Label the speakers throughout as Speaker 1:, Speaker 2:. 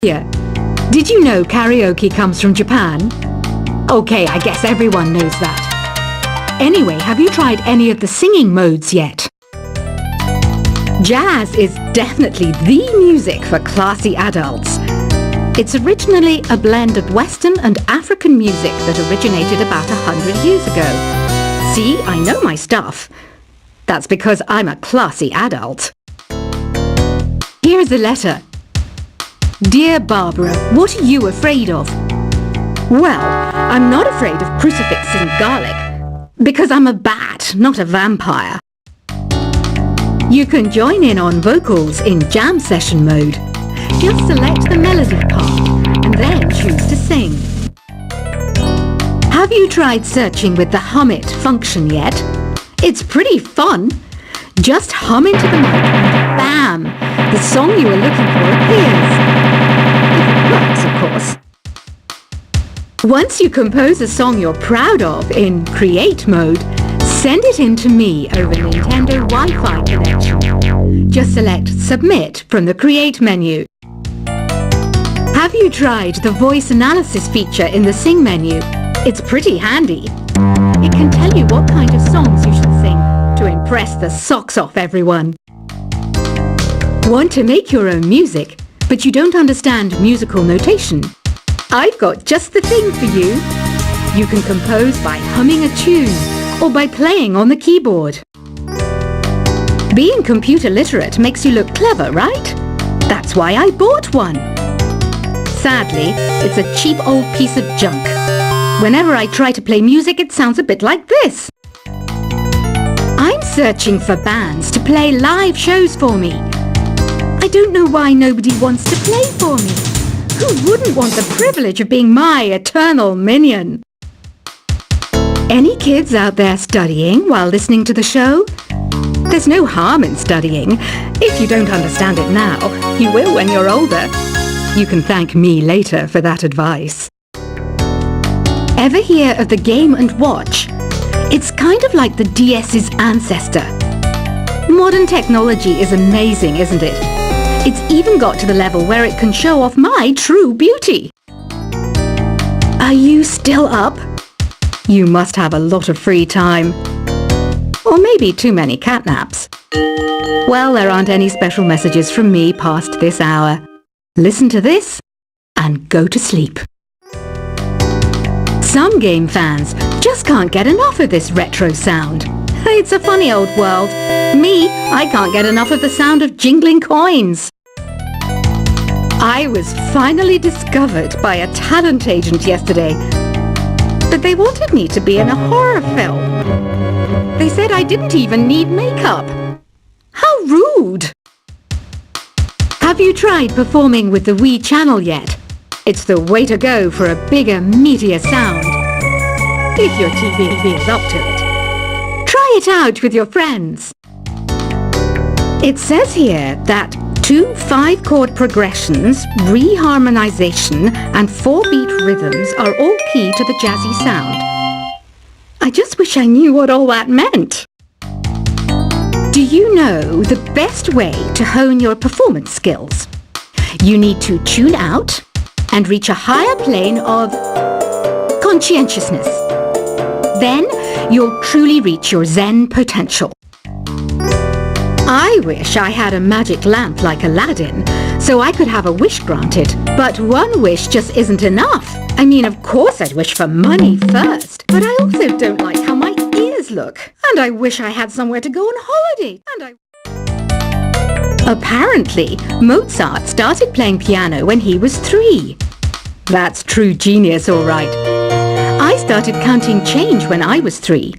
Speaker 1: Yeah. Did you know karaoke comes from Japan? Okay, I guess everyone knows that. Anyway, have you tried any of the singing modes yet? Jazz is definitely the music for classy adults. It's originally a blend of Western and African music that originated about 100 years ago. See, I know my stuff. That's because I'm a classy adult. Here's a letter. Dear Barbara, what are you afraid of? Well, I'm not afraid of crucifix and garlic, because I'm a bat, not a vampire. You can join in on vocals in jam session mode. Just select the melody part and then choose to sing. Have you tried searching with the Hum It function yet? It's pretty fun. Just hum into the mic and bam! The song you are looking for appears. If it works, of course. Once you compose a song you're proud of in Create mode, send it in to me over Nintendo Wi-Fi connection. Just select Submit from the Create menu. Have you tried the voice analysis feature in the Sing menu? It's pretty handy. It can tell you what kind of songs you should sing to impress the socks off everyone. Want to make your own music, but you don't understand musical notation? I've got just the thing for you. You can compose by humming a tune or by playing on the keyboard. Being computer literate makes you look clever, right? That's why I bought one. Sadly, it's a cheap old piece of junk. Whenever I try to play music, it sounds a bit like this. I'm searching for bands to play live shows for me. I don't know why nobody wants to play for me. Who wouldn't want the privilege of being my eternal minion? Any kids out there studying while listening to the show? There's no harm in studying. If you don't understand it now, you will when you're older. You can thank me later for that advice. Ever hear of the Game & Watch? It's kind of like the DS's ancestor. Modern technology is amazing, isn't it? It's even got to the level where it can show off my true beauty. Are you still up? You must have a lot of free time. Or maybe too many catnaps. Well, there aren't any special messages from me past this hour. Listen to this and go to sleep. Some game fans just can't get enough of this retro sound. It's a funny old world. Me, I can't get enough of the sound of jingling coins. I was finally discovered by a talent agent yesterday, but they wanted me to be in a horror film. They said I didn't even need makeup. How rude! Have you tried performing with the Wii channel yet? It's the way to go for a bigger, meatier sound. If your TV is up to it. Try it out with your friends. It says here that 2 5-chord progressions, reharmonization, and 4-beat rhythms are all key to the jazzy sound. I just wish I knew what all that meant. Do you know the best way to hone your performance skills? You need to tune out and reach a higher plane of conscientiousness. Then you'll truly reach your Zen potential. I wish I had a magic lamp like Aladdin, so I could have a wish granted. But one wish just isn't enough. I mean, of course I'd wish for money first, but I also don't like how my ears look. And I wish I had somewhere to go on holiday. Apparently, Mozart started playing piano when he was 3. That's true genius, all right. I started counting change when I was 3.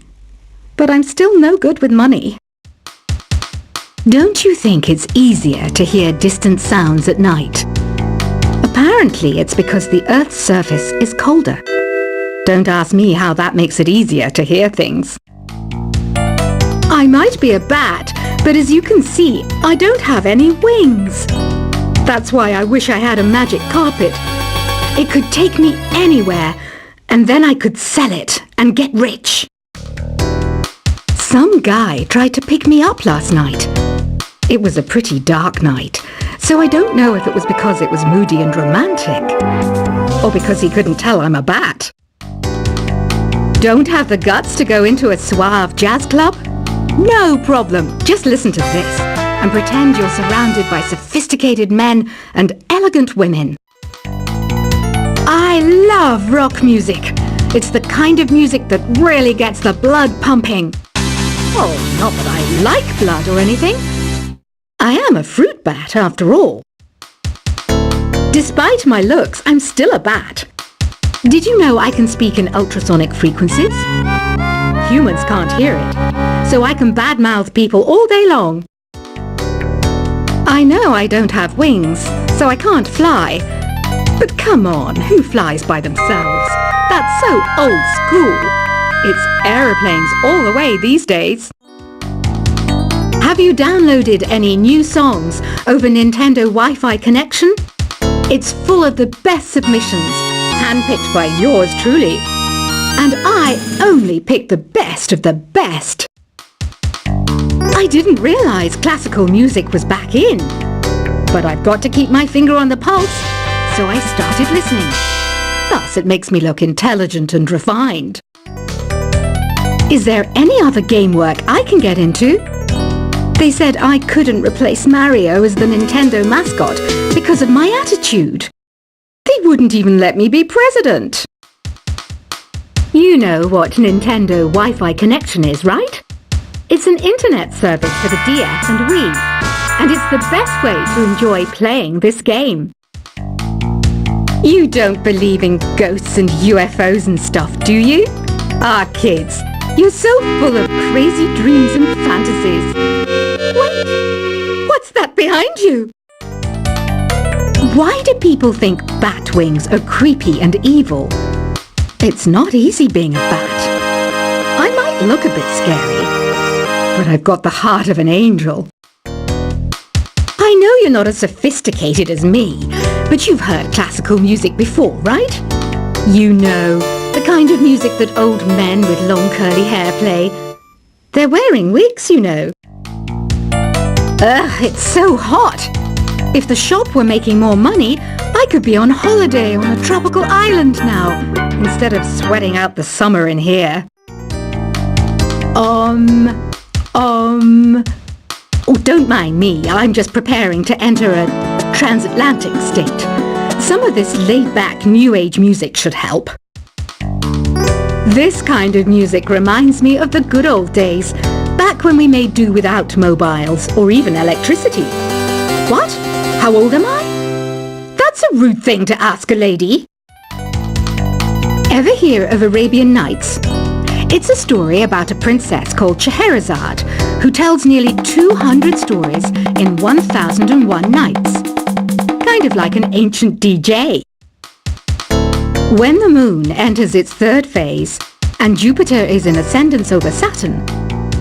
Speaker 1: But I'm still no good with money. Don't you think it's easier to hear distant sounds at night? Apparently, it's because the Earth's surface is colder. Don't ask me how that makes it easier to hear things. I might be a bat, but as you can see, I don't have any wings. That's why I wish I had a magic carpet. It could take me anywhere, and then I could sell it and get rich. Some guy tried to pick me up last night. It was a pretty dark night, so I don't know if it was because it was moody and romantic, or because he couldn't tell I'm a bat. Don't have the guts to go into a suave jazz club? No problem. Just listen to this and pretend you're surrounded by sophisticated men and elegant women. I love rock music. It's the kind of music that really gets the blood pumping. Oh, not that I like blood or anything. I am a fruit bat after all. Despite my looks, I'm still a bat. Did you know I can speak in ultrasonic frequencies? Humans can't hear it, so I can badmouth people all day long. I know I don't have wings, so I can't fly. But come on, who flies by themselves? That's so old school. It's aeroplanes all the way these days. Have you downloaded any new songs over Nintendo Wi-Fi connection? It's full of the best submissions, handpicked by yours truly. And I only pick the best of the best. I didn't realize classical music was back in. But I've got to keep my finger on the pulse, so I started listening. Thus, it makes me look intelligent and refined. Is there any other game work I can get into? They said I couldn't replace Mario as the Nintendo mascot because of my attitude. They wouldn't even let me be president. You know what Nintendo Wi-Fi connection is, right? It's an internet service for the DS and Wii, and it's the best way to enjoy playing this game. You don't believe in ghosts and UFOs and stuff, do you? Ah, kids, you're so full of crazy dreams and fantasies. Wait, what's that behind you? Why do people think bat wings are creepy and evil? It's not easy being a bat. I might look a bit scary, but I've got the heart of an angel. I know you're not as sophisticated as me, but you've heard classical music before, right? You know, the kind of music that old men with long curly hair play. They're wearing wigs, you know. Ugh, it's so hot. If the shop were making more money, I could be on holiday on a tropical island now, instead of sweating out the summer in here. Oh, don't mind me. I'm just preparing to enter a transatlantic state. Some of this laid-back New Age music should help. This kind of music reminds me of the good old days, back when we made do without mobiles or even electricity. What? How old am I? That's a rude thing to ask a lady. Ever hear of Arabian Nights? It's a story about a princess called Scheherazade who tells nearly 200 stories in 1001 nights. Kind of like an ancient DJ. When the moon enters its third phase and Jupiter is in ascendance over Saturn,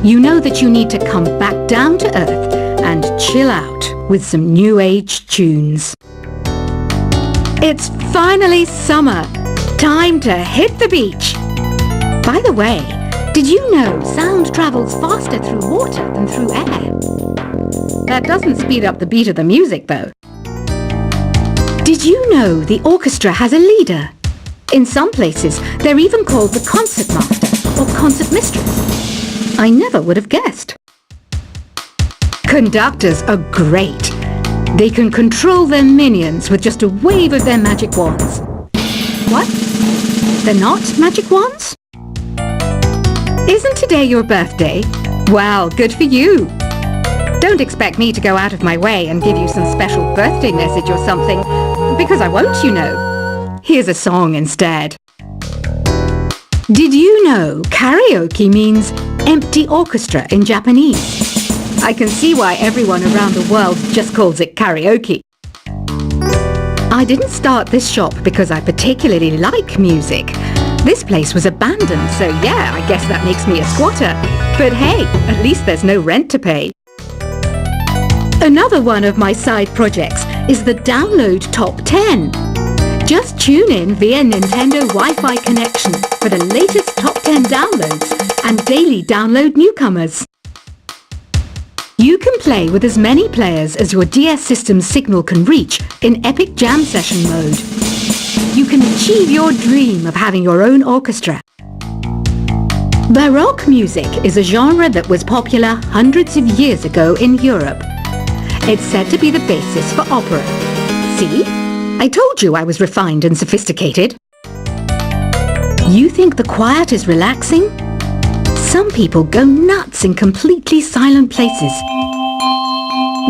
Speaker 1: you know that you need to come back down to Earth and chill out with some New Age tunes. It's finally summer. Time to hit the beach. By the way, did you know sound travels faster through water than through air? That doesn't speed up the beat of the music, though. Did you know the orchestra has a leader? In some places, they're even called the concert master or concert mistress. I never would have guessed. Conductors are great. They can control their minions with just a wave of their magic wands. What? They're not magic wands? Isn't today your birthday? Well, good for you. Don't expect me to go out of my way and give you some special birthday message or something, because I won't, you know. Here's a song instead. Did you know karaoke means empty orchestra in Japanese? I can see why everyone around the world just calls it karaoke. I didn't start this shop because I particularly like music. This place was abandoned, so yeah, I guess that makes me a squatter. But hey, at least there's no rent to pay. Another one of my side projects is the Download Top 10. Just tune in via Nintendo Wi-Fi connection for the latest top 10 downloads and daily download newcomers. You can play with as many players as your DS system's signal can reach in epic jam session mode. You can achieve your dream of having your own orchestra. Baroque music is a genre that was popular hundreds of years ago in Europe. It's said to be the basis for opera. See? I told you I was refined and sophisticated. You think the quiet is relaxing? Some people go nuts in completely silent places.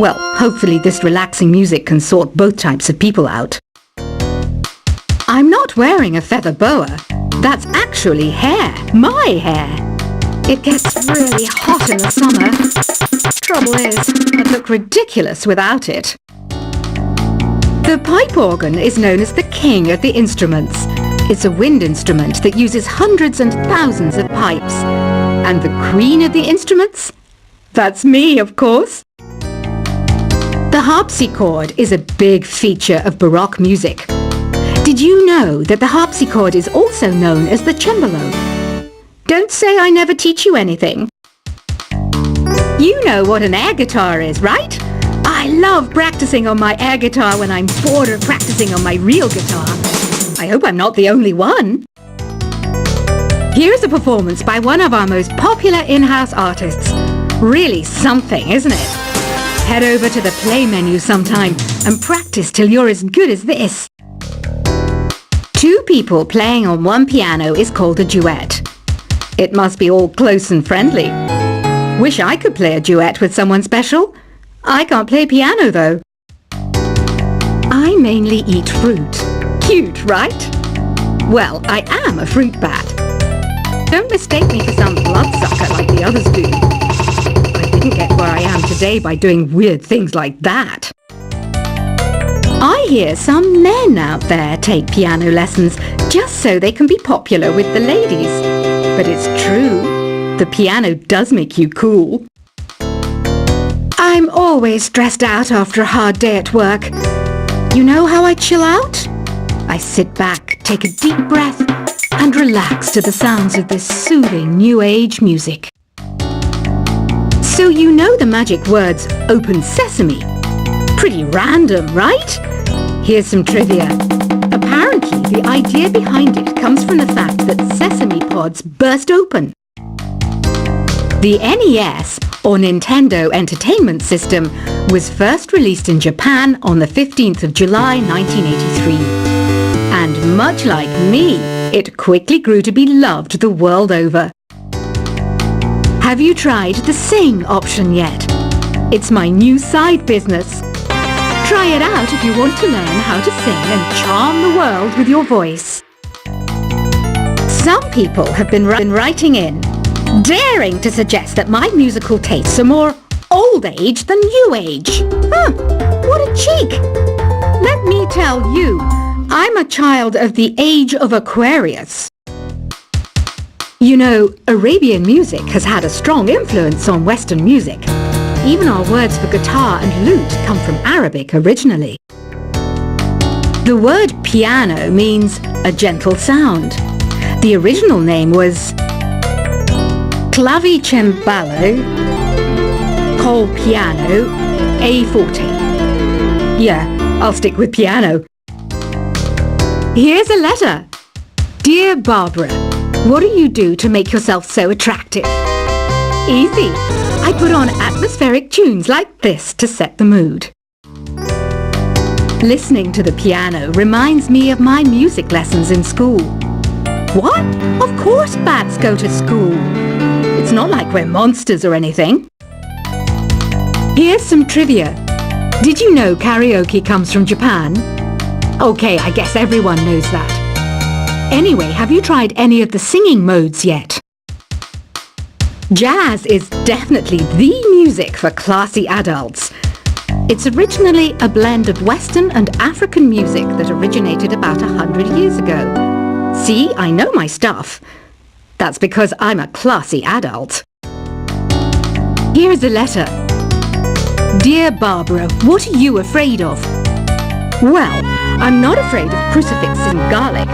Speaker 1: Well, hopefully this relaxing music can sort both types of people out. I'm not wearing a feather boa. That's actually hair. My hair. It gets really hot in the summer. Trouble is, I'd look ridiculous without it. The pipe organ is known as the king of the instruments. It's a wind instrument that uses hundreds and thousands of pipes. And the queen of the instruments? That's me, of course. The harpsichord is a big feature of Baroque music. Did you know that the harpsichord is also known as the cembalo? Don't say I never teach you anything. You know what an air guitar is, right? I love practicing on my air guitar when I'm bored of practicing on my real guitar. I hope I'm not the only one. Here's a performance by one of our most popular in-house artists. Really something, isn't it? Head over to the play menu sometime and practice till you're as good as this. Two people playing on one piano is called a duet. It must be all close and friendly. Wish I could play a duet with someone special. I can't play piano though. I mainly eat fruit. Cute, right? Well, I am a fruit bat. Don't mistake me for some bloodsucker like the others do. I didn't get where I am today by doing weird things like that. I hear some men out there take piano lessons just so they can be popular with the ladies. But it's true. The piano does make you cool. I'm always stressed out after a hard day at work. You know how I chill out? I sit back, take a deep breath, and relax to the sounds of this soothing new age music. So you know the magic words "Open Sesame." Pretty random, right? Here's some trivia. Apparently, the idea behind it comes from the fact that sesame pods burst open. The NES, or Nintendo Entertainment System, was first released in Japan on the 15th of July 1983. And much like me, it quickly grew to be loved the world over. Have you tried the Sing option yet? It's my new side business. Try it out if you want to learn how to sing and charm the world with your voice. Some people have been writing in, daring to suggest that my musical tastes are more old age than new age. What a cheek! Let me tell you, I'm a child of the age of Aquarius. You know, Arabian music has had a strong influence on Western music. Even our words for guitar and lute come from Arabic originally. The word piano means a gentle sound. The original name was clavicembalo col piano a forte. Yeah, I'll stick with piano. Here's a letter. Dear Barbara, what do you do to make yourself so attractive? Easy. I put on atmospheric tunes like this to set the mood. Listening to the piano reminds me of my music lessons in school. What? Of course bats go to school. It's not like we're monsters or anything. Here's some trivia. Did you know karaoke comes from Japan? Okay, I guess everyone knows that. Anyway, have you tried any of the singing modes yet? Jazz is definitely the music for classy adults. It's originally a blend of Western and African music that originated about 100 years ago. See, I know my stuff. That's because I'm a classy adult. Here's a letter. Dear Barbara, what are you afraid of? Well, I'm not afraid of crucifix and garlic,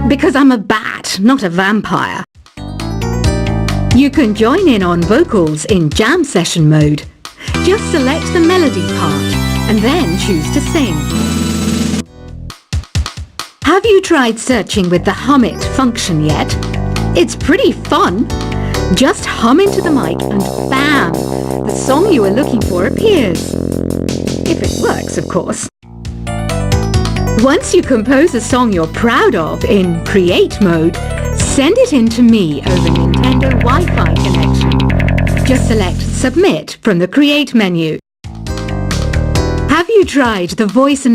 Speaker 1: because I'm a bat, not a vampire. You can join in on vocals in jam session mode. Just select the melody part and then choose to sing. Have you tried searching with the Hum It function yet? It's pretty fun. Just hum into the mic and bam! The song you are looking for appears. If it works, of course. Once you compose a song you're proud of in Create mode, send it in to me over Nintendo Wi-Fi connection. Just select Submit from the Create menu. Have you tried the voice